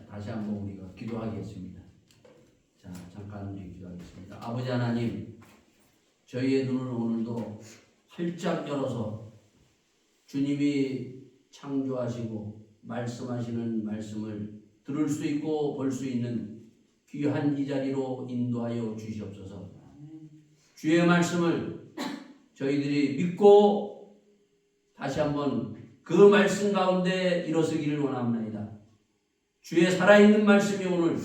다시 한번 우리가 기도하겠습니다. 자, 잠깐 기도하겠습니다. 아버지 하나님, 저희의 눈을 오늘도 활짝 열어서 주님이 창조하시고 말씀하시는 말씀을 들을 수 있고 볼 수 있는 귀한 이 자리로 인도하여 주시옵소서. 주의 말씀을 저희들이 믿고 다시 한번 그 말씀 가운데 일어서기를 원합니다. 주의 살아있는 말씀이 오늘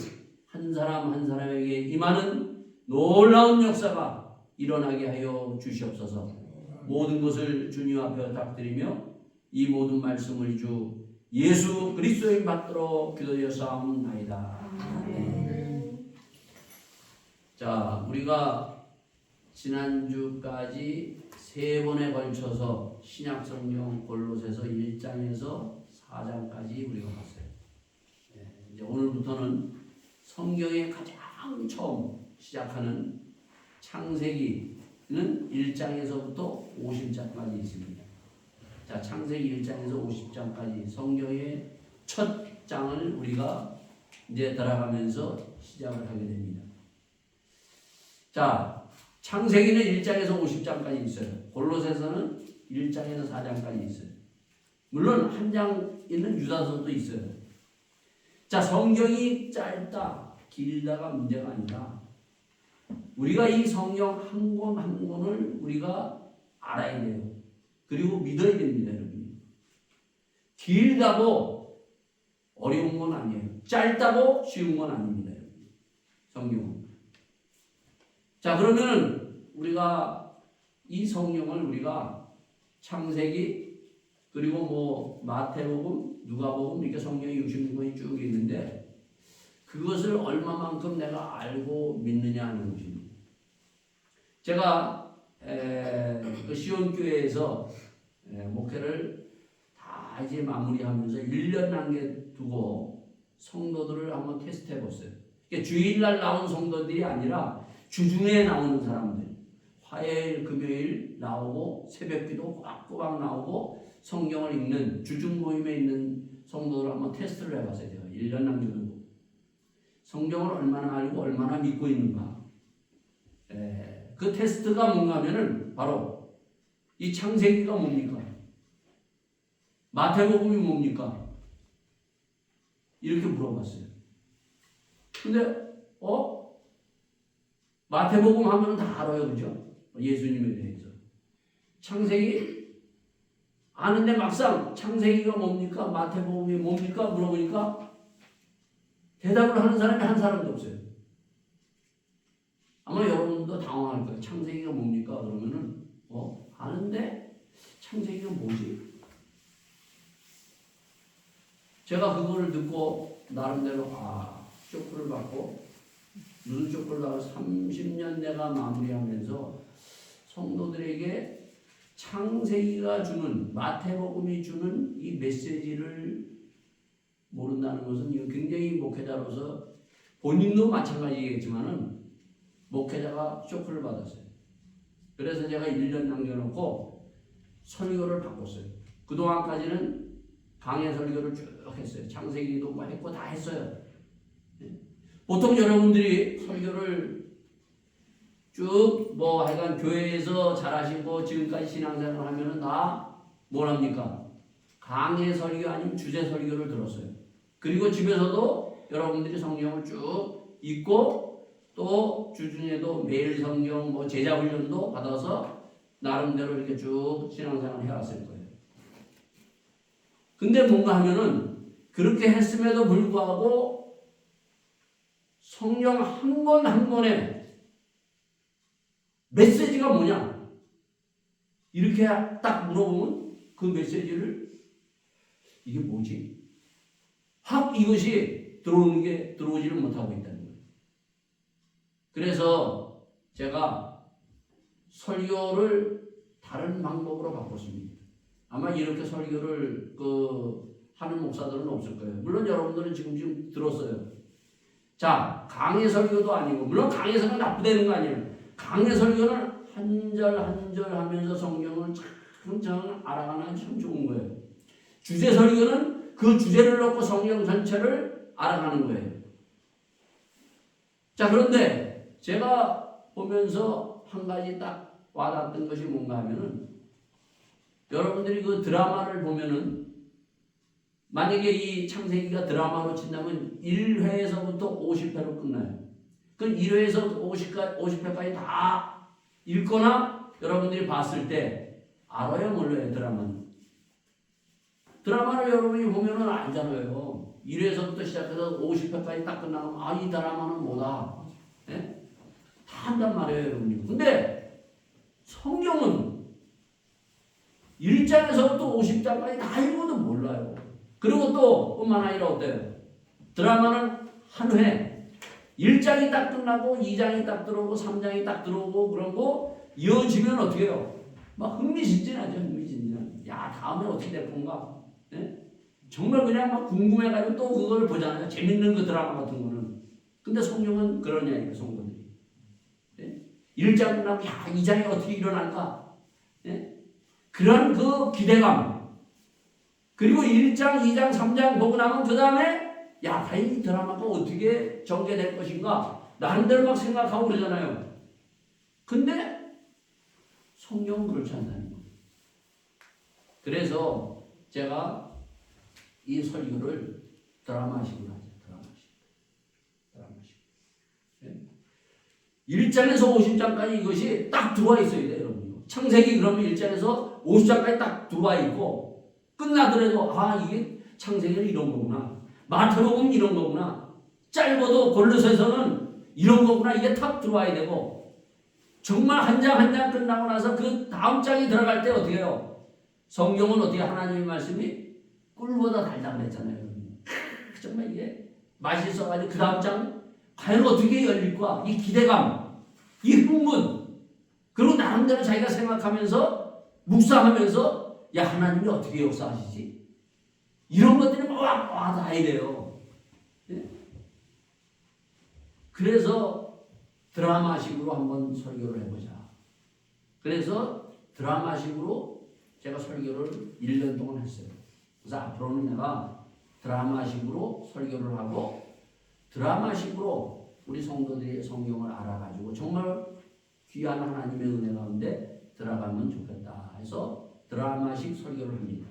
한 사람 한 사람에게 임하는 놀라운 역사가 일어나게 하여 주시옵소서. 모든 것을 주님 앞에 부탁드리며 이 모든 말씀을 주 예수 그리스도의 받들어 기도하였사옵나이다. 자, 우리가 지난주까지 세 번에 걸쳐서 신약성경 골로새서 1장에서 4장까지 우리가 봤어요. 이제 오늘부터는 성경의 가장 처음 시작하는 창세기는 1장에서부터 50장까지 있습니다. 자, 창세기 1장에서 50장까지 성경의 첫 장을 우리가 이제 들어가면서 시작을 하게 됩니다. 자, 창세기는 1장에서 50장까지 있어요. 골로새서는 1장에서 4장까지 있어요. 물론 한 장 있는 유다서도 있어요. 자, 성경이 짧다, 길다가 문제가 아니라 우리가 이 성경 한 권 한 권을 우리가 알아야 돼요. 그리고 믿어야 됩니다, 여러분. 길다고 어려운 건 아니에요. 짧다고 쉬운 건 아닙니다, 여러분. 성경은. 자, 그러면 우리가 이 성경을 우리가 창세기 그리고 뭐 마태복음, 누가복음 이렇게 성경이 66권이 쭉 있는데 그것을 얼마만큼 내가 알고 믿느냐 하는 것입니다. 제가 그 시온교회에서 목회를 다 이제 마무리하면서 1년 남겨두고 성도들을 한번 테스트해 봤어요. 그러니까 주일날 나온 성도들이 아니라 주중에 나오는 사람들, 화요일, 금요일 나오고 새벽기도 꼬박꼬박 나오고 성경을 읽는 주중 모임에 있는 성도를 한번 테스트를 해봤어요. 제가 1년 남겨두고 성경을 얼마나 알고 얼마나 믿고 있는가. 그 테스트가 뭔가 하면은 바로 이 창세기가 뭡니까? 마태복음이 뭡니까? 이렇게 물어봤어요. 근데 마태복음 하면 다 알아요, 그죠? 예수님에 대해서. 창세기 아는데 막상 창세기가 뭡니까? 마태복음이 뭡니까? 물어보니까 대답을 하는 사람이 한 사람도 없어요. 아마 여러분도 당황할 거예요. 창세기가 뭡니까? 그러면은 아는데 창세기가 뭐지? 제가 그거를 듣고 나름대로 쇼크를 받고 무슨 쇼크를 받고 30년 내가 마무리하면서 성도들에게 창세기가 주는 마태복음이 주는 이 메시지를 모른다는 것은 이거 굉장히 목회자로서 본인도 마찬가지겠지만은 목회자가 쇼크를 받았어요. 그래서 제가 1년 남겨놓고 설교를 바꿨어요. 그동안까지는 강해 설교를 쭉 했어요. 창세기도 뭐 했고 다 했어요. 보통 여러분들이 설교를 쭉 뭐 하여간 교회에서 잘하시고 지금까지 신앙생활을 하면은 다 뭐랍니까? 강해 설교 아니면 주제 설교를 들었어요. 그리고 집에서도 여러분들이 성경을 쭉 읽고 또 주중에도 매일 성경 뭐 제자 훈련도 받아서 나름대로 이렇게 쭉 신앙생활을 해왔을 거예요. 근데 뭔가 하면은 그렇게 했음에도 불구하고 성경 한 권 한 권에 메시지가 뭐냐? 이렇게 딱 물어보면 그 메시지를 이게 뭐지? 확 이것이 들어오지를 못하고 있다는 거예요. 그래서 제가 설교를 다른 방법으로 바꿨습니다. 아마 이렇게 설교를 하는 목사들은 없을 거예요. 물론 여러분들은 지금 들었어요. 자, 강의 설교도 아니고 물론 강의 설교는 나쁘다는 거 아니에요. 강의 설교는 한 절 한 절 하면서 성경을 참 알아가는 참 좋은 거예요. 주제 설교는 그 주제를 놓고 성경 전체를 알아가는 거예요. 자, 그런데 제가 보면서 한 가지 딱 와닿았던 것이 뭔가 하면은, 여러분들이 그 드라마를 보면은, 만약에 이 창세기가 드라마로 친다면 1회에서부터 50회로 끝나요. 그럼 1회에서 50회까지 다 읽거나 여러분들이 봤을 때 알아요, 몰라요, 드라마는? 드라마를 여러분이 보면은 알잖아요. 1회에서부터 시작해서 50회까지 딱 끝나면, 아, 이 드라마는 뭐다. 예? 다 한단 말이에요, 여러분이. 근데 성경은 1장에서부터 50장까지 다 읽어도 몰라요. 그리고 또 뿐만 아니라 어때요? 드라마는 한 회, 1장이 딱 끝나고 2장이 딱 들어오고 3장이 딱 들어오고 그런 거 이어지면 어떻게 해요? 막 흥미진진하죠, 흥미진진. 야, 다음에 어떻게 될 건가? 네? 정말 그냥 막 궁금해가지고 또 그걸 보잖아요. 재밌는 그 드라마 같은 거는. 근데 성경은 그러냐, 이거 성도들이. 네? 1장 끝나고, 야, 2장이 어떻게 일어날까? 네? 그런 그 기대감. 그리고 1장, 2장, 3장 보고 나면 그 다음에 야, 과연 이 드라마가 어떻게 전개될 것인가? 나름대로 막 생각하고 그러잖아요. 근데 성경은 그렇지 않다는 거예요. 그래서 제가 이 설교를 드라마식으로 하죠. 드라마식. 네? 1장에서 50장까지 이것이 딱 들어와 있어야 돼요, 여러분. 창세기 그러면 1장에서 50장까지 딱 들어와 있고 끝나더라도 아, 이게 창세기는 이런 거구나. 마태복음 이런 거구나. 짧아도 골로새서는 이런 거구나. 이게 탁 들어와야 되고 정말 한 장 한 장 끝나고 나서 그 다음 장이 들어갈 때 어떻게 해요? 성경은 어떻게 하나님의 말씀이 꿀보다 달다 그랬잖아요. 정말 이게 맛있어가지고 그 다음 장 과연 어떻게 열릴까? 이 기대감, 이 흥분, 그리고 나름대로 자기가 생각하면서 묵상하면서 야, 하나님이 어떻게 역사하시지? 이런 것들이 막 와닿아야 돼요. 네? 그래서 드라마식으로 한번 설교를 해보자. 그래서 드라마식으로 제가 설교를 1년 동안 했어요. 그래서 앞으로는 내가 드라마식으로 설교를 하고 드라마식으로 우리 성도들이 성경을 알아가지고 정말 귀한 하나님의 은혜 가운데 들어가면 좋겠다 해서 드라마식 설교를 합니다.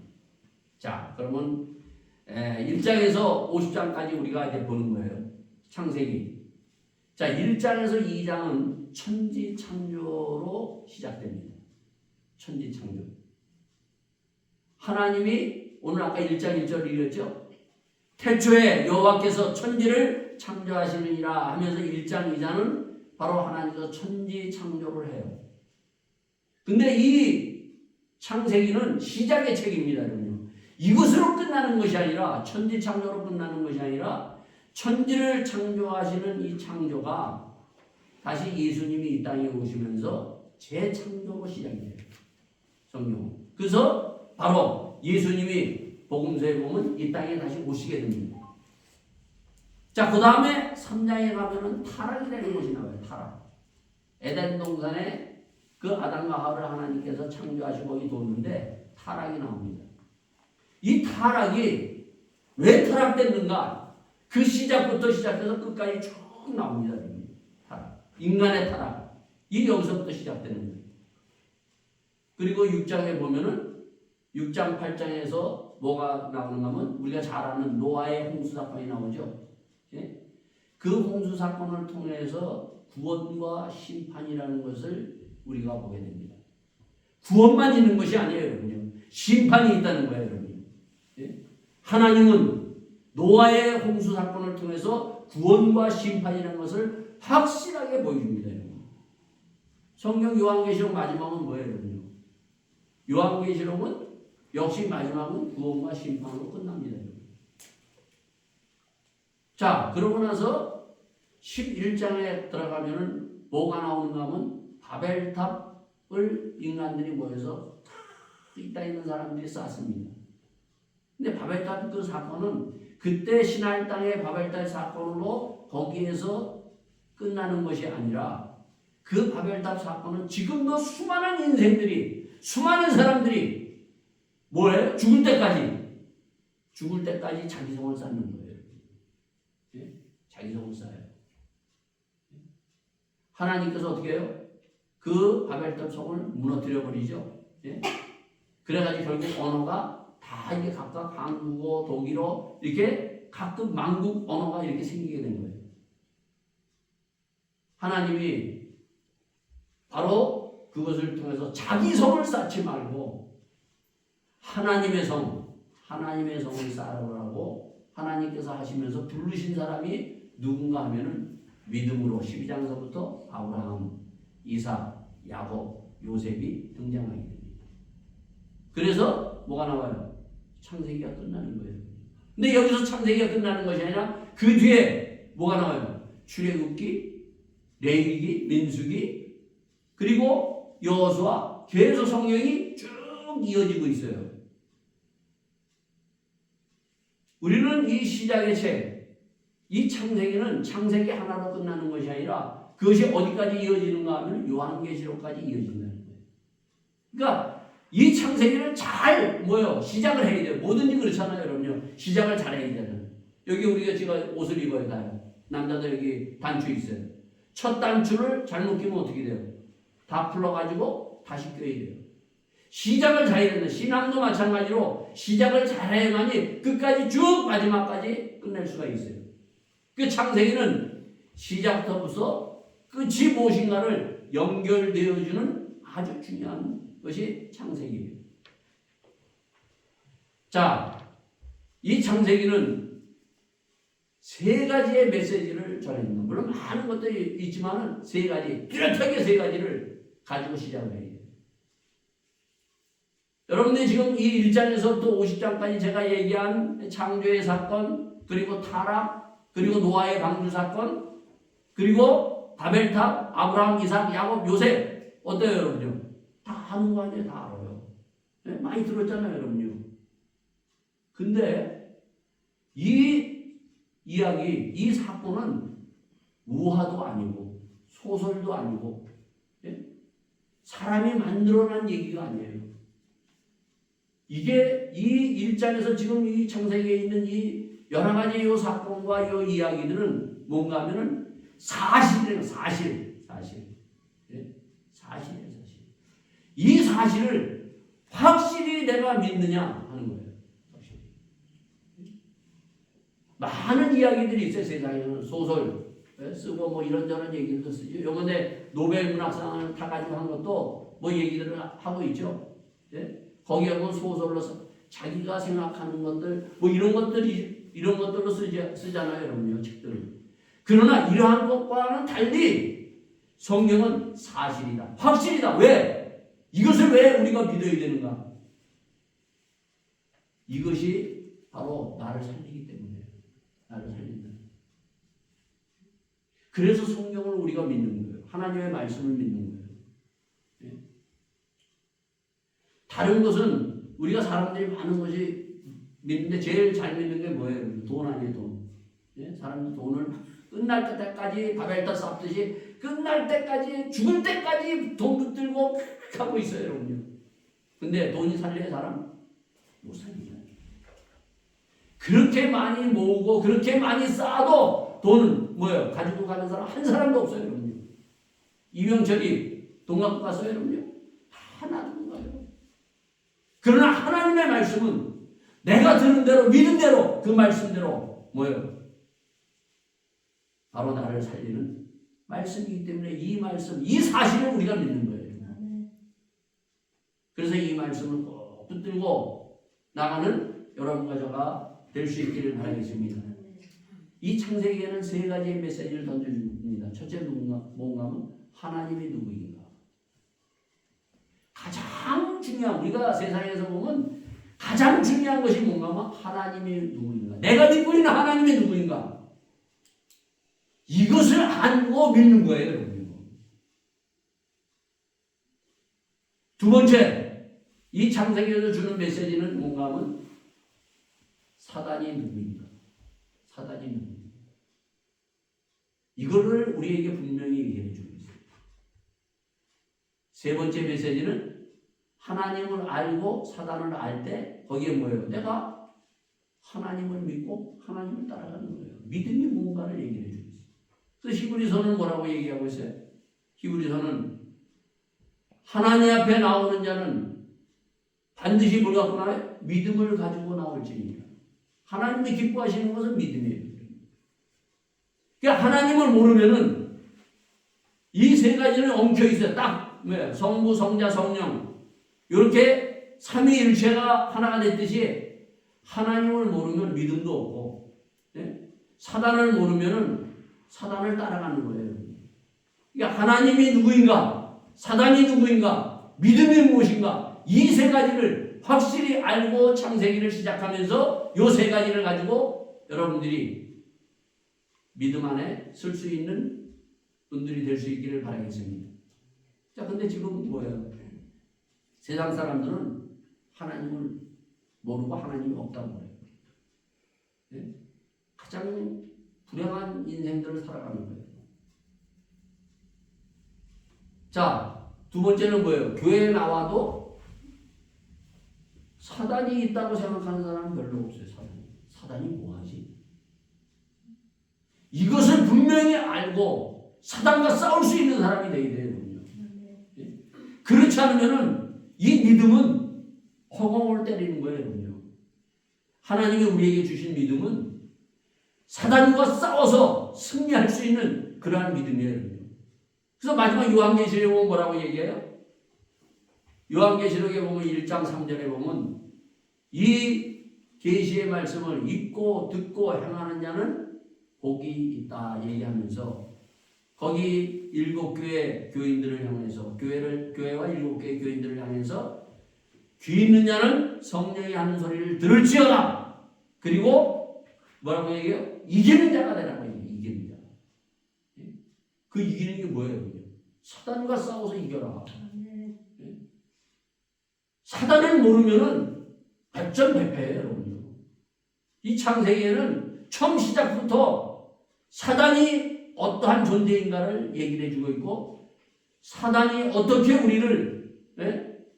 자, 그러면 1장에서 50장까지 우리가 이제 보는 거예요. 창세기. 자, 1장에서 2장은 천지창조로 시작됩니다. 천지창조. 하나님이 오늘 아까 1장 1절 읽었죠? 태초에 여호와께서 천지를 창조하시느니라 하면서 1장 2장은 바로 하나님께서 천지창조를 해요. 근데 이 창세기는 시작의 책입니다. 이것으로 끝나는 것이 아니라 천지창조로 끝나는 것이 아니라 천지를 창조하시는 이 창조가 다시 예수님이 이 땅에 오시면서 재창조로 시작이 돼요. 성경. 그래서 바로 예수님이 복음서에 보면 이 땅에 다시 오시게 됩니다. 자, 그 다음에 3장에 가면은 타락이라는 것이 나와요. 타락. 에덴 동산에 그 아담과 하와를 하나님께서 창조하시고 거기 뒀는데 타락이 나옵니다. 이 타락이 왜 타락됐는가? 그 시작부터 시작해서 끝까지 쭉 나옵니다. 타락. 인간의 타락. 이 여기서부터 시작되는 거예요. 그리고 6장에 보면은 6장 8장에서 뭐가 나오는가 하면 우리가 잘 아는 노아의 홍수 사건이 나오죠. 예? 그 홍수 사건을 통해서 구원과 심판이라는 것을 우리가 보게 됩니다. 구원만 있는 것이 아니에요, 여러분요. 심판이 있다는 거예요, 여러분. 예? 하나님은 노아의 홍수 사건을 통해서 구원과 심판이라는 것을 확실하게 보여줍니다, 여러분. 성경 요한계시록 마지막은 뭐예요, 여러분요? 요한계시록은 역시 마지막은 구원과 심판으로 끝납니다, 여러분. 자, 그러고 나서 11장에 들어가면은 뭐가 나오는가 하면 바벨탑을 인간들이 모여서 이 땅에 있는 사람들이 쌓습니다. 근데 바벨탑 그 사건은 그때 신할 땅의 바벨탑 사건으로 거기에서 끝나는 것이 아니라 그 바벨탑 사건은 지금도 수많은 인생들이 수많은 사람들이 뭐예요? 죽을 죽을 때까지 자기 성을 쌓는 거예요. 예? 자기 성을 쌓아요. 하나님께서 어떻게 해요? 그 바벨탑 성을 무너뜨려 버리죠. 예? 그래가지고 결국 언어가 다 이게 각각 한국어, 독일어 이렇게 각급 만국 언어가 이렇게 생기게 된 거예요. 하나님이 바로 그것을 통해서 자기 성을 쌓지 말고 하나님의 성을 쌓으라고 하나님께서 하시면서 부르신 사람이 누군가 하면은 믿음으로 12장서부터 아브라함, 이삭, 야곱, 요셉이 등장하게 됩니다. 그래서 뭐가 나와요? 창세기가 끝나는 거예요. 근데 여기서 창세기가 끝나는 것이 아니라 그 뒤에 뭐가 나와요? 출애굽기, 레위기, 민수기, 그리고 여호수아, 계속 성경이 쭉 이어지고 있어요. 우리는 이 시작의 책, 이 창세기는 창세기 하나로 끝나는 것이 아니라 그것이 어디까지 이어지는가 하면 요한계시록까지 이어진다는 거예요. 그러니까 이 창세기를 잘 시작을 해야 돼요. 뭐든지 그렇잖아요, 여러분요. 시작을 잘 해야 되잖아요. 여기 우리가 지금 옷을 입어야 돼요. 남자들 여기 단추 있어요. 첫 단추를 잘못 끼면 어떻게 돼요? 다 풀러가지고 다시 껴야 돼요. 시작을 잘해야 된다. 신앙도 마찬가지로 시작을 잘해야만이 끝까지 쭉 마지막까지 끝낼 수가 있어요. 그 창세기는 시작부터 끝이 무엇인가를 연결되어주는 아주 중요한 것이 창세기예요. 자, 이 창세기는 세 가지의 메시지를 전해줍니다. 물론 많은 것들이 있지만 세 가지, 뚜렷하게 세 가지를 가지고 시작을 해요. 여러분들이 지금 이 1장에서부터 50장까지 제가 얘기한 창조의 사건, 그리고 타락, 그리고 노아의 방주 사건, 그리고 바벨탑, 아브라함, 이삭, 야곱, 요셉 어때요, 여러분요? 다 아는 거 아니에요? 다 알아요. 네? 많이 들었잖아요, 여러분요. 근데 이 이야기, 이 사건은 우화도 아니고 소설도 아니고 사람이 만들어낸 얘기가 아니에요. 이게 이 1장에서 지금 이 창세기에 있는 이 여러 가지 이 사건과 이 이야기들은 뭔가 하면은 사실이에요. 사실. 예? 사실이에요. 사실. 이 사실을 확실히 내가 믿느냐 하는 거예요. 확실히. 많은 이야기들이 있어요. 세상에는 소설 쓰고 이런저런 얘기들도 쓰죠. 요번에 노벨 문학상을 타가지고 한 것도 얘기들을 하고 있죠. 예? 거기에 소설로서 자기가 생각하는 것들 이런 것들로 쓰잖아요, 여러분요, 책들을. 그러나 이러한 것과는 달리 성경은 사실이다, 확실이다. 왜? 이것을 왜 우리가 믿어야 되는가? 이것이 바로 나를 살리기 때문에 나를 살린다. 그래서 성경을 우리가 믿는 거예요. 하나님의 말씀을 믿는 거예요. 다른 것은 우리가 사람들이 많은 것이 믿는데 제일 잘 믿는 게 뭐예요? 돈 아니에요, 돈. 예? 사람들 돈을 끝날 때까지 바벨탑 쌓듯이 끝날 때까지 죽을 때까지 돈 붙들고 하고 있어요, 여러분요. 근데 돈이 살려야 사람? 못 살리잖아요. 그렇게 많이 모으고 그렇게 많이 쌓아도 돈은 가지고 가는 사람 한 사람도 없어요, 여러분요. 이명철이 돈 갖고 갔어요, 여러분요. 다 놔둔 거예요. 그러나 하나님의 말씀은 내가 들은 대로 믿은 대로 그 말씀대로 바로 나를 살리는 말씀이기 때문에 이 말씀, 이 사실을 우리가 믿는 거예요. 그래서 이 말씀을 꼭 붙들고 나가는 여러분과 저가 될 수 있기를 바라겠습니다. 이 창세기에는 세 가지의 메시지를 던져줍니다. 첫째 뭔가 하면 하나님이 누구인가. 가장 중요한, 우리가 세상에서 보면 가장 중요한 것이 뭔가 하면 하나님이 누구인가. 내가 믿고 있는 하나님이 누구인가. 이것을 알고 믿는 거예요, 여러분. 두 번째, 이 창세기에서 주는 메시지는 뭔가 하면 사단이 누구인가. 사단이 누구인가. 이거를 우리에게 분명히 얘기해 주고 있어요. 세 번째 메시지는 하나님을 알고 사단을 알 때 거기에 뭐예요? 내가 하나님을 믿고 하나님을 따라가는 거예요. 믿음이 뭔가를 얘기해 주고 있어요. 그래서 히브리서는 뭐라고 얘기하고 있어요? 히브리서는 하나님 앞에 나오는 자는 반드시 뭘 갖고 나와요? 믿음을 가지고 나올지니라. 하나님이 기뻐하시는 것은 믿음이에요. 그러니까 하나님을 모르면은 이 세 가지는 엉켜 있어요. 딱 왜? 성부, 성자, 성령 이렇게 삼위일체가 하나가 됐듯이 하나님을 모르면 믿음도 없고, 예? 사단을 모르면은 사단을 따라가는 거예요. 그러니까 하나님이 누구인가, 사단이 누구인가, 믿음이 무엇인가, 이 세 가지를 확실히 알고 창세기를 시작하면서 이 세 가지를 가지고 여러분들이 믿음 안에 쓸 수 있는 분들이 될 수 있기를 바라겠습니다. 자, 근데 지금 뭐예요? 세상 사람들은 하나님을 모르고 하나님이 없다고 그래요. 네? 가장 불행한 인생들을 살아가는 거예요. 자, 두 번째는 뭐예요? 교회에 나와도 사단이 있다고 생각하는 사람은 별로 없어요. 사단이 뭐하지? 이것을 분명히 알고 사단과 싸울 수 있는 사람이 되어야 돼요. 네? 그렇지 않으면은 이 믿음은 허공을 때리는 거예요. 하나님이 우리에게 주신 믿음은 사단과 싸워서 승리할 수 있는 그러한 믿음이에요. 그래서 마지막 요한계시록에 보면 뭐라고 얘기해요? 요한계시록에 보면 1장 3절에 보면 이 계시의 말씀을 읽고 듣고 행하는 자는 복이 있다 얘기하면서 거기 7교회 교인들을 향해서 교회와 7교회 교인들을 향해서 귀 있는 자는 성령이 하는 소리를 들을지어다. 그리고 뭐라고 얘기해요? 이기는 자가 되라고 얘기해요. 이기는 자. 그 이기는 게 뭐예요? 사단과 싸워서 이겨라. 사단을 모르면은 백전백패예요, 여러분요. 이 창세기에는 처음 시작부터 사단이 어떠한 존재인가를 얘기를 해주고 있고, 사단이 어떻게 우리를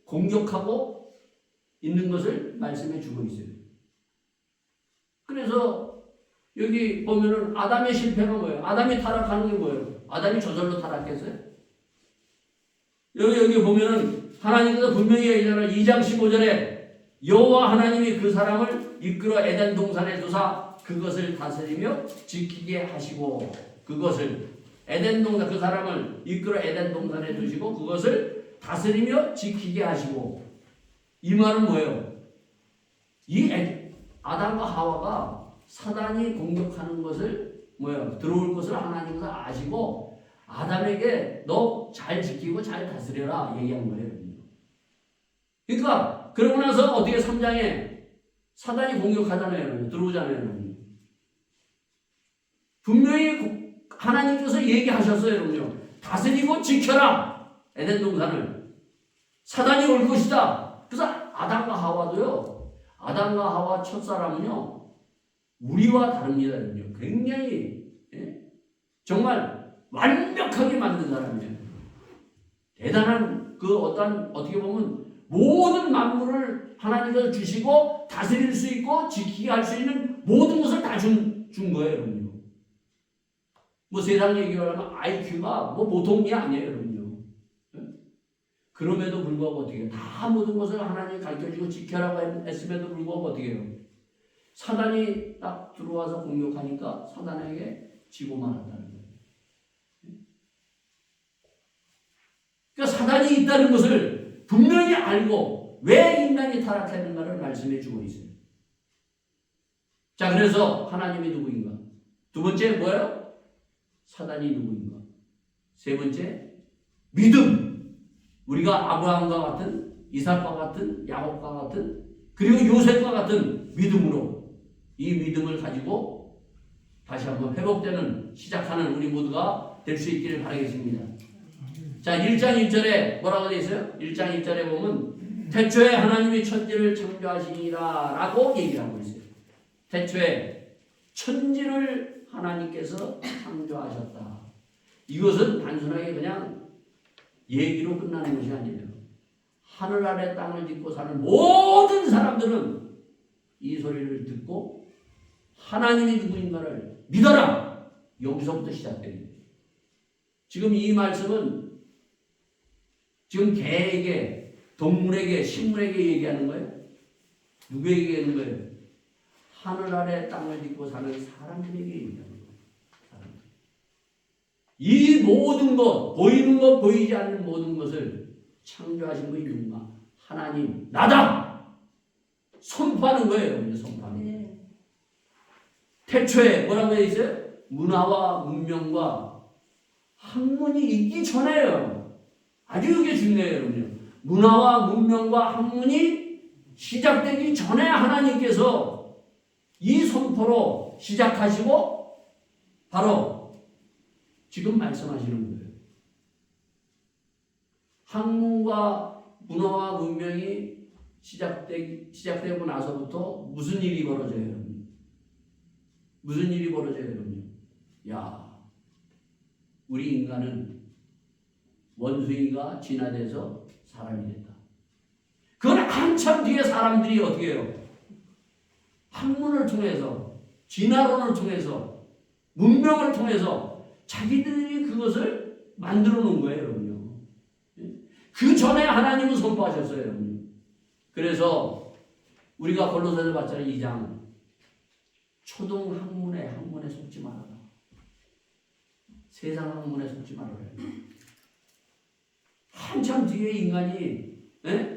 공격하고 있는 것을 말씀해 주고 있어요. 그래서 여기 보면은 아담의 실패가 뭐예요? 아담이 타락하는 게 뭐예요? 아담이 저절로 타락했어요? 여기 보면은 하나님께서 분명히 얘기하잖아요. 2장 15절에 여호와 하나님이 그 사람을 이끌어 에덴 동산에 두사 그것을 다스리며 지키게 하시고, 그것을 에덴 동산, 그 사람을 이끌어 에덴 동산에 두시고 그것을 다스리며 지키게 하시고, 이 말은 뭐예요? 이 아담과 하와가 사단이 공격하는 것을 뭐예요? 들어올 것을 하나님께서 아시고 아담에게 너 잘 지키고 잘 다스려라 얘기한 거예요. 그러니까 그러고 나서 어떻게 3장에 사단이 공격하잖아요. 들어오잖아요. 분명히 하나님께서 얘기하셨어요. 여러분요. 다스리고 지켜라. 에덴 동산을. 사단이 올 것이다. 그래서 아담과 하와도요. 아담과 하와 첫사람은요. 우리와 다릅니다. 여러분요. 굉장히 정말 완벽하게 만든 사람이에요. 대단한 어떻게 보면 모든 만물을 하나님께서 주시고 다스릴 수 있고 지키게 할 수 있는 모든 것을 다 준 거예요, 여러분요. 뭐 세상 얘기를 하면 IQ가 뭐 보통이 아니에요, 여러분요. 그럼에도 불구하고 어떻게 해요? 다 모든 것을 하나님이 가르쳐주고 지켜라고 했음에도 불구하고 어떻게 해요? 사단이 딱 들어와서 공격하니까 사단에게 지고 말았다는 거예요. 그러니까 사단이 있다는 것을 분명히 알고 왜 인간이 타락했는가를 말씀해 주고 있어요. 자, 그래서 하나님이 누구인가? 두 번째 뭐예요? 사단이 누구인가? 세 번째 믿음. 우리가 아브라함과 같은, 이삭과 같은, 야곱과 같은, 그리고 요셉과 같은 믿음으로 이 믿음을 가지고 다시 한번 회복되는 시작하는 우리 모두가 될 수 있기를 바라겠습니다. 자, 1장 1절에 뭐라고 되어 있어요? 1장 1절에 보면 태초에 하나님이 천지를 창조하시니라 라고 얘기를 하고 있어요. 태초에 천지를 하나님께서 창조하셨다. 이것은 단순하게 그냥 얘기로 끝나는 것이 아니에요. 하늘 아래 땅을 딛고 사는 모든 사람들은 이 소리를 듣고 하나님이 누구인가를 믿어라. 여기서부터 시작됩니다. 지금 이 말씀은 지금 개에게, 동물에게, 식물에게 얘기하는 거예요? 누구에게 얘기하는 거예요? 하늘 아래 땅을 딛고 사는 사람들에게 얘기하는 거예요. 사람들. 이 모든 것, 보이는 것, 보이지 않는 모든 것을 창조하신 분이 누군가? 하나님, 나다! 선포하는 거예요. 여러분, 선포하는 거예요. 태초에 뭐라고 되어 있어요? 문화와 문명과 학문이 있기 전에요. 아주 이게 중요해요, 여러분요. 문화와 문명과 학문이 시작되기 전에 하나님께서 이 선포로 시작하시고 바로 지금 말씀하시는 거예요. 학문과 문화와 문명이 시작되고 나서부터 무슨 일이 벌어져요, 여러분? 무슨 일이 벌어져요, 여러분? 야, 우리 인간은 원숭이가 진화돼서 사람이 됐다. 그건 한참 뒤에 사람들이 어떻게 해요? 학문을 통해서, 진화론을 통해서, 문명을 통해서 자기들이 그것을 만들어 놓은 거예요, 여러분요. 그 전에 하나님은 선포하셨어요, 여러분. 그래서 우리가 골로새서 봤잖아요, 2장. 초등 학문에 속지 말아라. 세상 학문에 속지 말아라. 한참 뒤에 인간이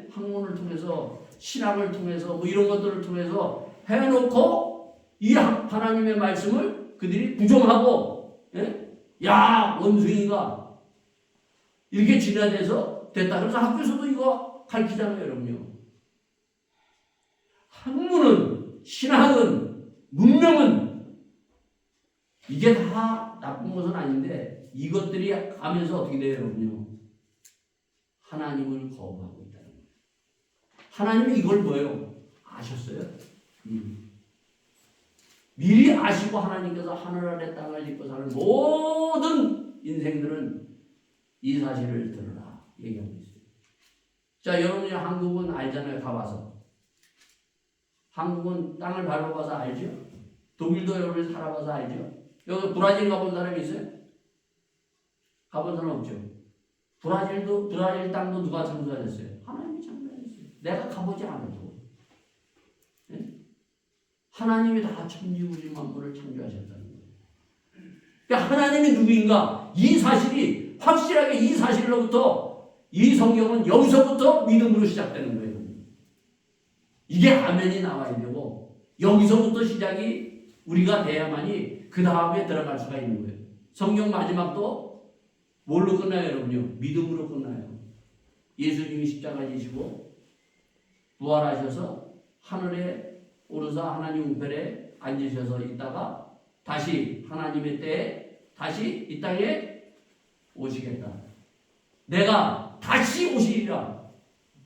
학문을 통해서, 신학을 통해서, 뭐 이런 것들을 통해서 해놓고 이 하나님의 말씀을 그들이 부정하고, 야, 원숭이가 이렇게 진화돼서 됐다. 그래서 학교에서도 이거 가르치잖아요, 여러분요. 학문은, 신학은, 문명은 이게 다 나쁜 것은 아닌데 이것들이 가면서 어떻게 돼요, 여러분요? 하나님을 거부하고 있다는 거예요. 하나님이 이걸 뭐예요? 아셨어요? 미리 아시고 하나님께서 하늘 아래 땅을 딛고 사는 모든 인생들은 이 사실을 들으라 얘기하고 있어요. 자, 여러분이 한국은 알잖아요. 가봐서. 한국은 땅을 밟아봐서 알죠? 독일도 여러분이 살아봐서 알죠? 여기 브라질 가본 사람이 있어요? 가본 사람 없죠? 브라질 땅도 누가 창조하셨어요? 하나님이 창조하셨어요. 내가 가보지 않아도. 네? 하나님이 다 천지우주 만물을 창조하셨다는 거예요. 그러니까 하나님이 누구인가? 이 사실이 확실하게 이 사실로부터 이 성경은 여기서부터 믿음으로 시작되는 거예요. 이게 아멘이 나와야 되고 여기서부터 시작이 우리가 돼야만이 그 다음에 들어갈 수가 있는 거예요. 성경 마지막도 뭘로 끝나요, 여러분요? 믿음으로 끝나요. 예수님이 십자가 지시고 부활하셔서 하늘에 오르사 하나님 우편에 앉으셔서 있다가 다시 하나님의 때에 다시 이 땅에 오시겠다. 내가 다시 오시리라.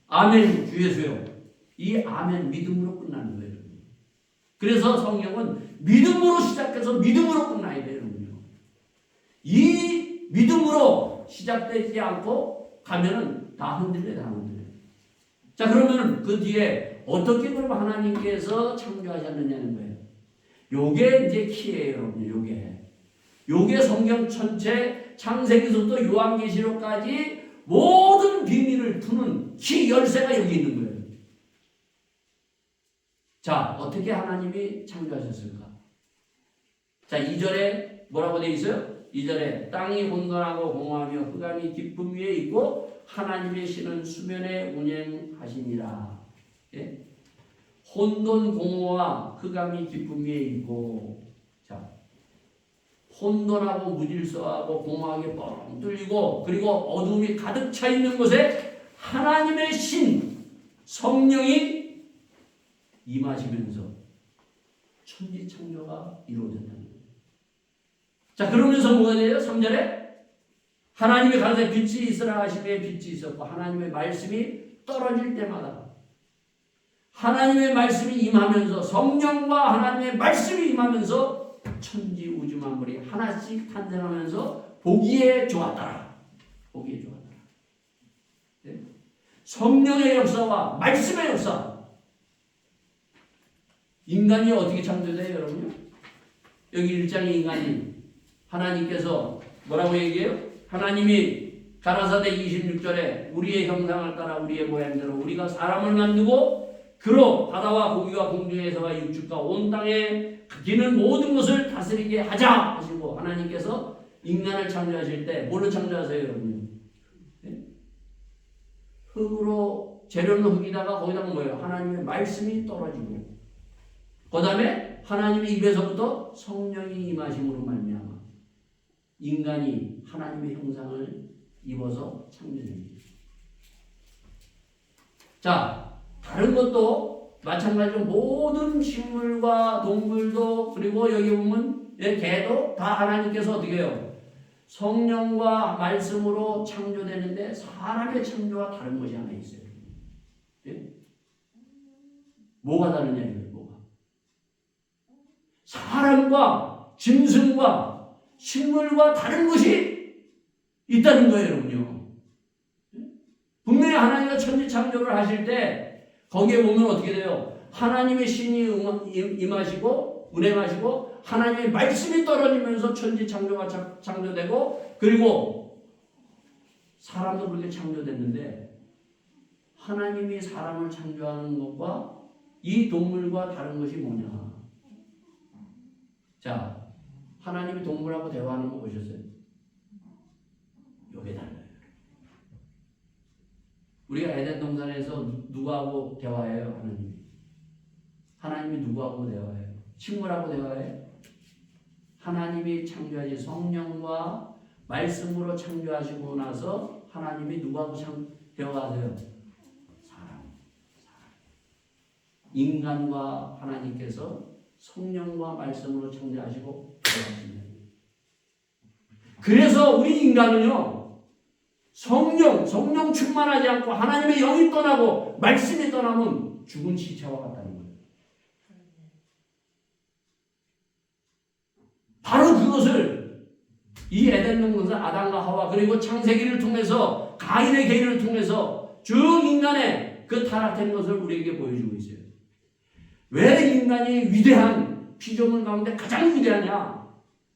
아멘. 주 예수요. 이 아멘 믿음으로 끝나는 거예요. 그래서 성경은 믿음으로 시작해서 믿음으로 끝나야 돼요. 이 믿음으로 시작되지 않고 가면은 다 흔들려요. 다 흔들려요. 자, 그러면 그 뒤에 어떻게 그럼 하나님께서 창조하셨느냐는 거예요. 요게 이제 키예요, 여러분. 요게 성경 전체 창세기부터 요한계시록까지 모든 비밀을 푸는 키 열쇠가 여기 있는 거예요. 자, 어떻게 하나님이 창조하셨을까? 자, 2절에 뭐라고 되어 있어요? 2절에 땅이 혼돈하고 공허하며 흑암이 깊음 위에 있고 하나님의 신은 수면에 운행하시니라. 예? 혼돈 공허와 흑암이 깊음 위에 있고, 자, 혼돈하고 무질서하고 공허하게 뻥 뚫리고 그리고 어둠이 가득 차 있는 곳에 하나님의 신 성령이 임하시면서 천지창조가 이루어졌다는 거예요. 자, 그러면서 뭐가 돼요? 3절에 하나님이 가라사대 빛이 있으라 하시매 빛이 있었고 하나님의 말씀이 떨어질 때마다 하나님의 말씀이 임하면서 성령과 하나님의 말씀이 임하면서 천지 우주 만물이 하나씩 탄생하면서 보기에 좋았더라. 보기에 좋았더라. 네? 성령의 역사와 말씀의 역사. 인간이 어떻게 창조돼요, 여러분요? 여기 1장의 인간이 하나님께서 뭐라고 얘기해요? 하나님이 가라사대 26절에 우리의 형상을 따라 우리의 모양대로 우리가 사람을 만들고 그로 바다와 고기와 공중에서와 육축과 온 땅에 기는 모든 것을 다스리게 하자 하시고 하나님께서 인간을 창조하실 때 뭘로 창조하세요 여러분? 네? 흙으로 재료는 흙이다가 거기다가 뭐예요? 하나님의 말씀이 떨어지고 그 다음에 하나님의 입에서부터 성령이 임하심으로 말미암아 인간이 하나님의 형상을 입어서 창조됩니다. 자, 다른 것도 마찬가지로 모든 식물과 동물도 그리고 여기 보면 개도 다 하나님께서 어떻게 해요? 성령과 말씀으로 창조되는데 사람의 창조와 다른 것이 하나 있어요. 예? 뭐가 다르냐 이거예요. 뭐가? 사람과 짐승과 식물과 다른 것이 있다는 거예요, 여러분요. 분명히 하나님과 천지 창조를 하실 때 거기에 보면 어떻게 돼요? 하나님의 신이 임하시고 운행하시고 하나님의 말씀이 떨어지면서 천지 창조가 창조되고 그리고 사람도 그렇게 창조됐는데 하나님이 사람을 창조하는 것과 이 동물과 다른 것이 뭐냐? 자, 하나님이 동물하고 대화하는 거 보셨어요? 요게 달라요. 우리가 에덴 동산에서 누구하고 대화해요? 하나님이. 하나님이 누구하고 대화해요? 식물하고 대화해요? 하나님이 창조하신 성령과 말씀으로 창조하시고 나서 하나님이 누구하고 대화하세요? 사람. 인간과 하나님께서 성령과 말씀으로 창조하시고 대화하십니다. 그래서 우리 인간은요. 성령 충만하지 않고 하나님의 영이 떠나고 말씀이 떠나면 죽은 시체와 같다는 거예요. 바로 그것을 이 에덴 동산 아담과 하와 그리고 창세기를 통해서 가인의 계율을 통해서 쭉 인간의 그 타락된 것을 우리에게 보여주고 있어요. 왜 인간이 위대한 피조물 가운데 가장 위대하냐?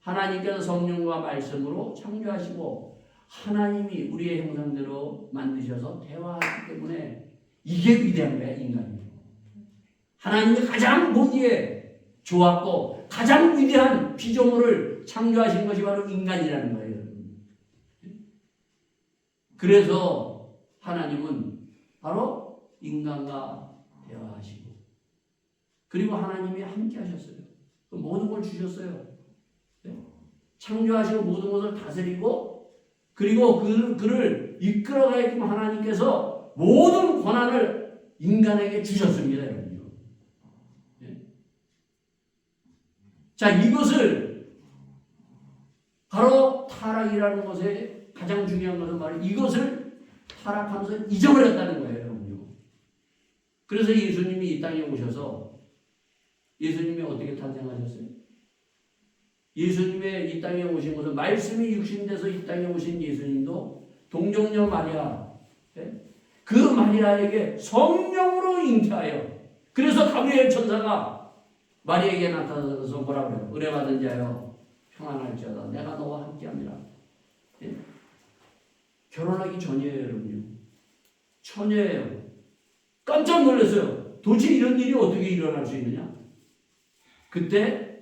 하나님께서 성령과 말씀으로 창조하시고 하나님이 우리의 형상대로 만드셔서 대화하기 때문에 이게 위대한 거야, 인간이. 하나님이 가장 보기에 좋았고 가장 위대한 피조물을 창조하신 것이 바로 인간이라는 거예요. 그래서 하나님은 바로 인간과 대화하시고 그리고 하나님이 함께 하셨어요. 모든 걸 주셨어요. 창조하시고 모든 것을 다스리고 그리고 그를 이끌어가게끔 하나님께서 모든 권한을 인간에게 주셨습니다. 여러분요. 자, 이것을 바로 타락이라는 것에 가장 중요한 것은 바로 이것을 타락하면서 잊어버렸다는 거예요. 여러분요. 그래서 예수님이 이 땅에 오셔서 예수님이 어떻게 탄생하셨어요? 예수님의 이 땅에 오신 것은 말씀이 육신돼서 이 땅에 오신 예수님도 동정녀 마리아 그 마리아에게 성령으로 잉태하여 그래서 가브리엘 천사가 마리아에게 나타나서 뭐라 그래요? 은혜받은 자여 평안할지어다 내가 너와 함께합니다. 결혼하기 전이에요. 여러분요. 처녀예요. 깜짝 놀랐어요. 도대체 이런 일이 어떻게 일어날 수 있느냐? 그때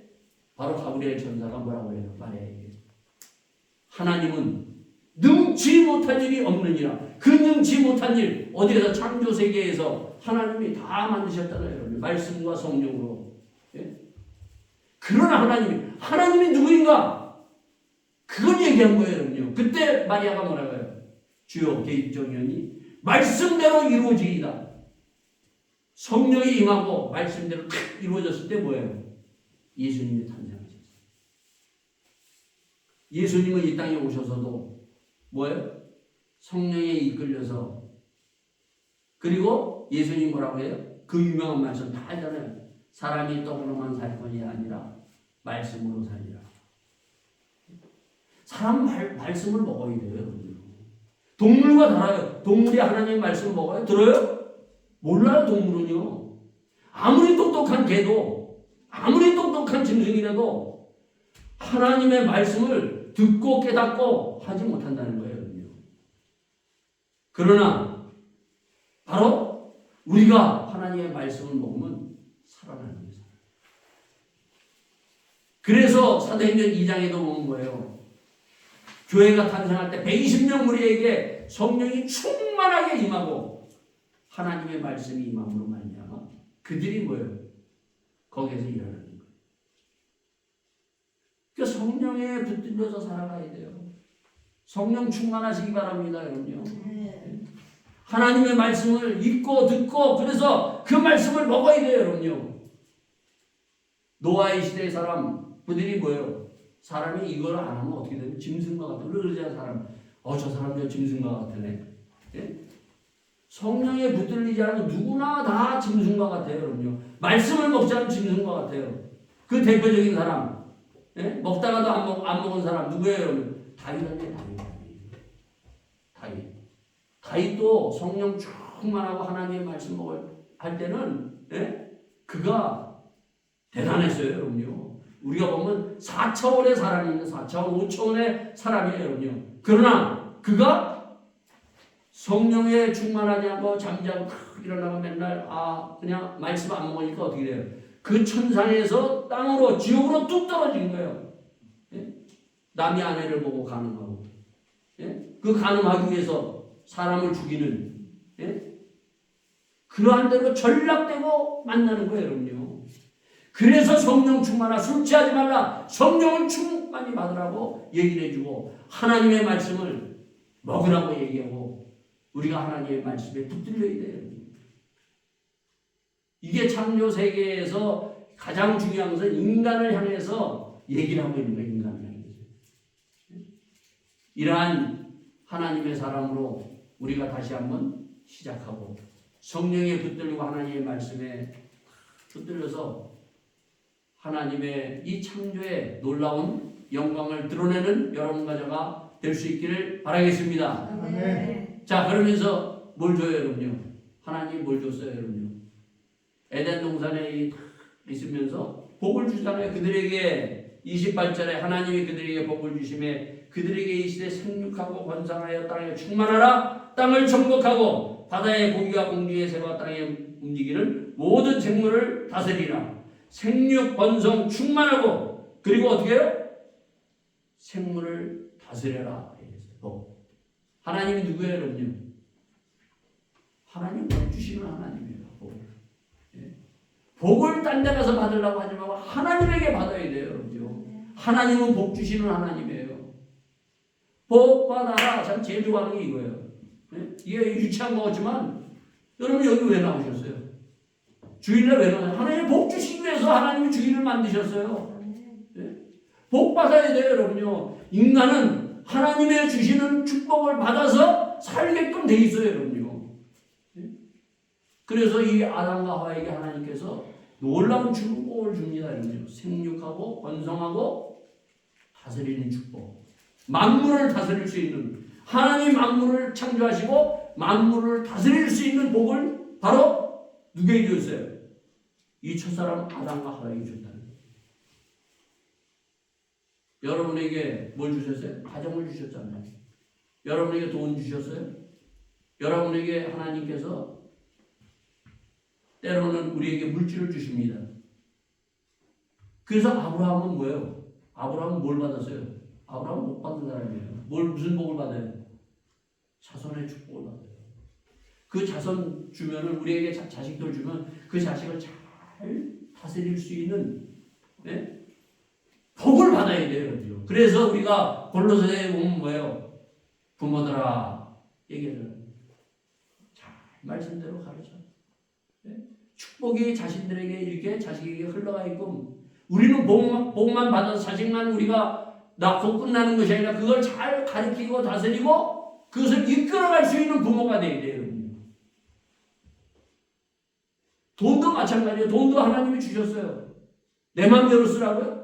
바로 가브리엘 천사가 뭐라고 해요? 마리아에게 하나님은 능치 못한 일이 없느니라. 그 능치 못한 일 어디에서 창조 세계에서 하나님이 다 만드셨잖아요. 여러분. 말씀과 성령으로. 예? 그러나 하나님이 누구인가? 그걸 얘기한 거예요. 여러분요. 그때 마리아가 뭐라고 해요? 주여 개입정연이 말씀대로 이루어지이다. 성령이 임하고 말씀대로 이루어졌을 때 뭐예요? 예수님이 탄생하셨어요. 예수님은 이 땅에 오셔서도 뭐예요? 성령에 이끌려서 그리고 예수님이 뭐라고 해요? 그 유명한 말씀 다 알잖아요. 사람이 떡으로만 살 것이 아니라 말씀으로 살리라. 사람 말씀을 먹어야 돼요. 동물과 달라요. 동물이 하나님의 말씀을 먹어요? 들어요? 몰라요. 동물은요. 아무리 똑똑한 개도 아무리 똑똑한 짐승이라도 하나님의 말씀을 듣고 깨닫고 하지 못한다는 거예요. 그러나 바로 우리가 하나님의 말씀을 먹으면 살아나는 거예요. 그래서 사도행전 2장에도 보면 뭐예요? 교회가 탄생할 때 120명 무리에게 성령이 충만하게 임하고 하나님의 말씀이 임함으로 말미암아 그들이 뭐예요? 거기에서 일어나는 거예요. 그러니까 성령에 붙들려서 살아가야 돼요. 성령 충만하시기 바랍니다, 여러분요. 하나님의 말씀을 읽고 듣고 그래서 그 말씀을 먹어야 돼요, 여러분요. 노아의 시대의 사람들이 뭐예요? 사람이 이걸 안 하면 어떻게 되면 짐승과 같아. 그러잖아요, 사람. 저 사람 저 짐승과 같으네. 예? 성령에 붙들리지 않으면 누구나 다 짐승과 같아요, 여러분요. 말씀을 먹지 않으면 짐승과 같아요. 그 대표적인 사람. 예? 먹다가도 안 먹은 사람 누구예요, 여러분? 다윗이에요, 다윗. 다윗도 성령 충만하고 하나님의 말씀 먹을 할 때는 그가 대단했어요, 여러분요. 우리가 보면 4차원의 사람입니다. 4차원, 5차원의 사람이에요, 여러분요. 그러나 그가 성령에 충만하지 않고 잠자고 일어나고 맨날 그냥 말씀 안 먹으니까 어떻게 돼요? 그 천상에서 땅으로 지옥으로 뚝 떨어진 거예요. 남의 아내를 보고 간음하고 그 간음하기 위해서 사람을 죽이는 그러한 대로 전락되고 만나는 거예요, 여러분요. 그래서 성령 충만하 술 취하지 말라. 성령을 충만히 받으라고 얘기를 해주고 하나님의 말씀을 먹으라고 얘기하고 우리가 하나님의 말씀에 붙들려야 돼요. 이게 창조 세계에서 가장 중요한 것은 인간을 향해서 얘기를 하고 있는 거예요. 인간을 향해서. 이러한 하나님의 사람으로 우리가 다시 한번 시작하고 성령에 붙들리고 하나님의 말씀에 붙들려서 하나님의 이 창조의 놀라운 영광을 드러내는 여러분과 저가 될 수 있기를 바라겠습니다. 네. 자, 그러면서 뭘 줘요, 여러분요? 하나님이 뭘 줬어요, 여러분요? 에덴 동산에 있으면서 복을 주잖아요. 그들에게 28절에 하나님이 그들에게 복을 주심에 그들에게 이 시대 생육하고 번성하여 땅에 충만하라. 땅을 정복하고 바다의 고기와 공중의 새와 땅에 움직이는 모든 생물을 다스리라. 생육, 번성, 충만하고 그리고 어떻게 해요? 생물을 다스려라. 하나님이 누구예요, 여러분요? 하나님 복 주시는 하나님이에요. 복을 딴 데 가서 받으려고 하지 말고 하나님에게 받아야 돼요, 여러분요. 하나님은 복 주시는 하나님이에요. 복 받아라. 참 제일 좋아하는 게 이거예요. 이게 유치한 것 같지만 여러분 여기 왜 나오셨어요? 주일날 왜 나오셨어요? 하나님 복 주시기 위해서 하나님이 주일을 만드셨어요. 복 받아야 돼요, 여러분요. 인간은 하나님의 주시는 축복을 받아서 살게끔 돼 있어요, 여러분요. 그래서 이 아담과 하와에게 하나님께서 놀라운 축복을 줍니다, 여러분요. 생육하고 번성하고 다스리는 축복. 만물을 다스릴 수 있는 하나님 만물을 창조하시고 만물을 다스릴 수 있는 복을 바로 누구에게 줬어요? 이 첫사람 아담과 하와에게 줬다는 거예요. 여러분에게 뭘 주셨어요? 가정을 주셨잖아요. 여러분에게 돈 주셨어요? 여러분에게 하나님께서 때로는 우리에게 물질을 주십니다. 그래서 아브라함은 뭐예요? 아브라함은 뭘 받았어요? 아브라함은 못 받은 사람이에요. 무슨 복을 받아요? 자손의 축복을 받아요. 그 자손 주면은 우리에게 자식들 주면 그 자식을 잘 다스릴 수 있는 복을 받아야 돼요. 그래서 우리가 골로새에 보면 뭐예요? 부모들아 얘기해줘요. 잘 말씀대로 가르쳐. 축복이 자신들에게 이렇게 자식에게 흘러가 있고 우리는 복만 받아서 자식만 우리가 낳고 끝나는 것이 아니라 그걸 잘 가르치고 다스리고 그것을 이끌어갈 수 있는 부모가 되어야 돼요. 돈도 마찬가지예요. 돈도 하나님이 주셨어요. 내 마음대로 쓰라고요?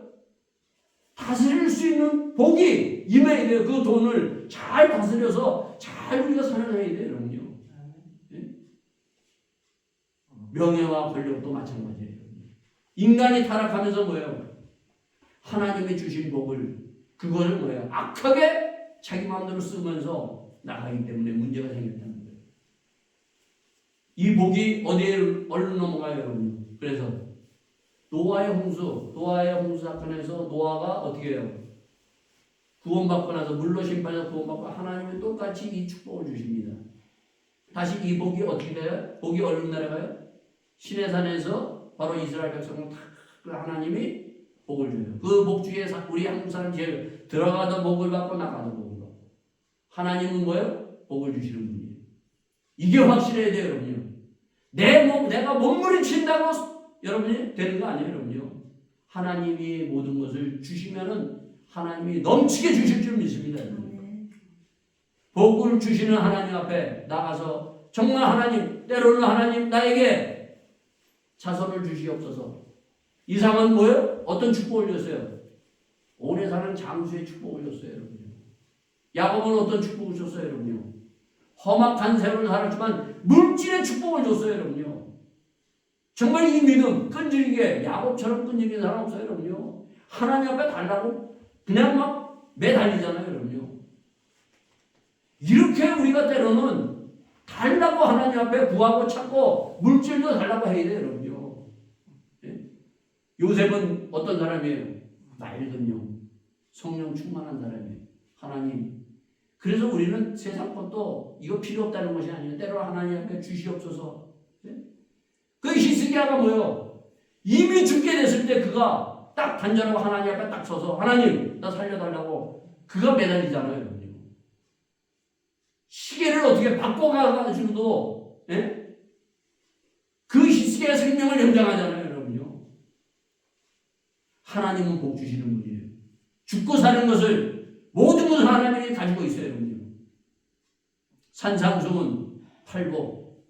다스릴 수 있는 복이 임해야 돼요. 그 돈을 잘 다스려서 잘 우리가 살아가야 돼요. 여러분요. 명예와 권력도 마찬가지예요. 인간이 타락하면서 뭐예요? 하나님이 주신 복을 그거를 뭐예요? 악하게 자기 마음대로 쓰면서 나가기 때문에 문제가 생겼다는 거예요. 이 복이 어디에 얼른 넘어가요, 여러분? 그래서 노아의 홍수 사건에서 노아가 어떻게 해요? 구원받고 나서 물로 심판해서 구원받고 하나님이 똑같이 이 축복을 주십니다. 다시 이 복이 어떻게 돼요? 복이 얼른 내려가요? 시내산에서 바로 이스라엘 백성을 다 하나님이 복을 줘요. 그 복 중에 우리 한국 사람 제일 들어가도 복을 받고 나가도 복을 받고. 하나님은 뭐예요? 복을 주시는 분이에요. 이게 확실해야 돼요, 여러분요. 내가 몸부림친다고 여러분이 되는 거 아니에요, 여러분요. 하나님이 모든 것을 주시면은 하나님이 넘치게 주실 줄 믿습니다, 여러분. 복을 주시는 하나님 앞에 나가서 정말 하나님, 때로는 하나님 나에게 자손을 주시옵소서. 이상은 뭐예요? 어떤 축복을 줬어요? 오래 사는 장수의 축복을 줬어요, 여러분. 야곱은 어떤 축복을 줬어요, 여러분요? 험악한 세월을 살았지만 물질의 축복을 줬어요, 여러분요. 정말 이 믿음, 끈질기게 야곱처럼 끈질긴 사람 없어요, 여러분요. 하나님 앞에 달라고 그냥 막 매달리잖아요, 여러분요. 이렇게 우리가 때로는 달라고 하나님 앞에 구하고 찾고 물질도 달라고 해야 돼요, 여러분요. 요셉은 어떤 사람이에요? 맑은 영, 성령 충만한 사람이에요. 하나님. 그래서 우리는 세상 것도 이거 필요 없다는 것이 아니에요. 때로 하나님 앞에 주시옵소서. 그 히스기야가 뭐예요? 이미 죽게 됐을 때 그가 딱 단전하고 하나님 앞에 딱 서서 하나님 나 살려달라고 그가 매달리잖아요. 시계를 어떻게 바꿔가지고도 그 히스기야의 생명을 연장하잖아요. 하나님은 복 주시는 분이에요. 죽고 사는 것을 모든 것을 하나님이 가지고 있어요. 여러분요. 산상수훈, 팔복,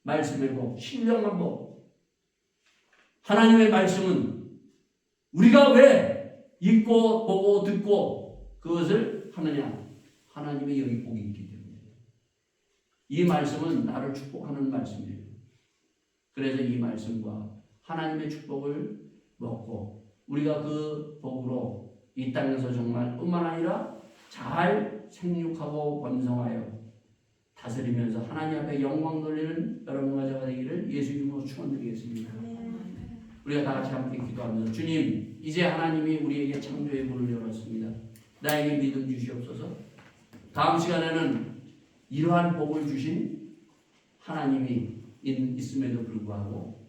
말씀의 복, 신령한 복. 하나님의 말씀은 우리가 왜 읽고 보고 듣고 그것을 하느냐? 하나님의 여기 복이 있기 때문에. 이 말씀은 나를 축복하는 말씀이에요. 그래서 이 말씀과 하나님의 축복을 먹고 우리가 그 복으로 이 땅에서 정말 뿐만 아니라 잘 생육하고 번성하여 다스리면서 하나님 앞에 영광 돌리는 여러분과 저가 되기를 예수 이름으로 축원드리겠습니다. 우리가 다 같이 함께 기도하면서 주님, 이제 하나님이 우리에게 창조의 문을 열었습니다. 나에게 믿음 주시옵소서. 다음 시간에는 이러한 복을 주신 하나님이 있음에도 불구하고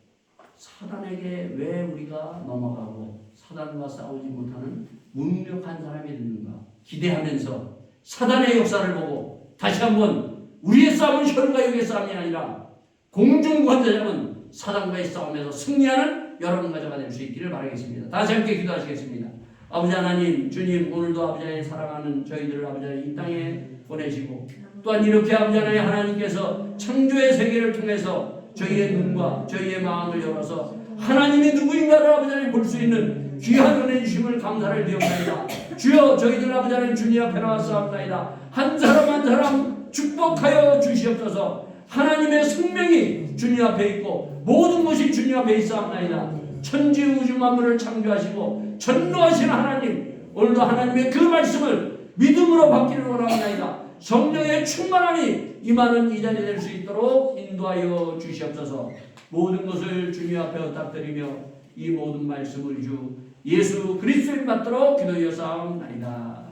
사단에게 왜 우리가 넘어가고 사단과 싸우지 못하는 무능력한 사람이 되는가 기대하면서 사단의 역사를 보고 다시 한번 우리의 싸움은 혈과 육의 싸움이 아니라 공중권자장은 사단과의 싸움에서 승리하는 여러분과 저가 될 수 있기를 바라겠습니다. 다시 함께 기도하시겠습니다. 아버지 하나님, 주님, 오늘도 아버지 하나님 사랑하는 저희들을 아버지 하나님 이 땅에 보내시고 또한 이렇게 아버지 하나님 하나님께서 창조의 세계를 통해서 저희의 눈과 저희의 마음을 열어서 하나님이 누구인가를 아버지 하나님 볼 수 있는 귀한 은혜 주심을 감사를 드리옵나이다. 주여 저희들 아버지 하나님 주님 앞에 나왔사옵나이다. 한 사람 한 사람 축복하여 주시옵소서. 하나님의 생명이 주님 앞에 있고 모든 것이 주님 앞에 있사옵나이다. 천지 우주 만물을 창조하시고 전노하신 하나님, 오늘도 하나님의 그 말씀을 믿음으로 받기를 원합니다. 성령의 충만함이 임하는 이 자리 될 수 있도록 인도하여 주시옵소서. 모든 것을 주님 앞에 의탁드리며 이 모든 말씀을 주 예수 그리스도인 받도록 기도하여 싸움나이다.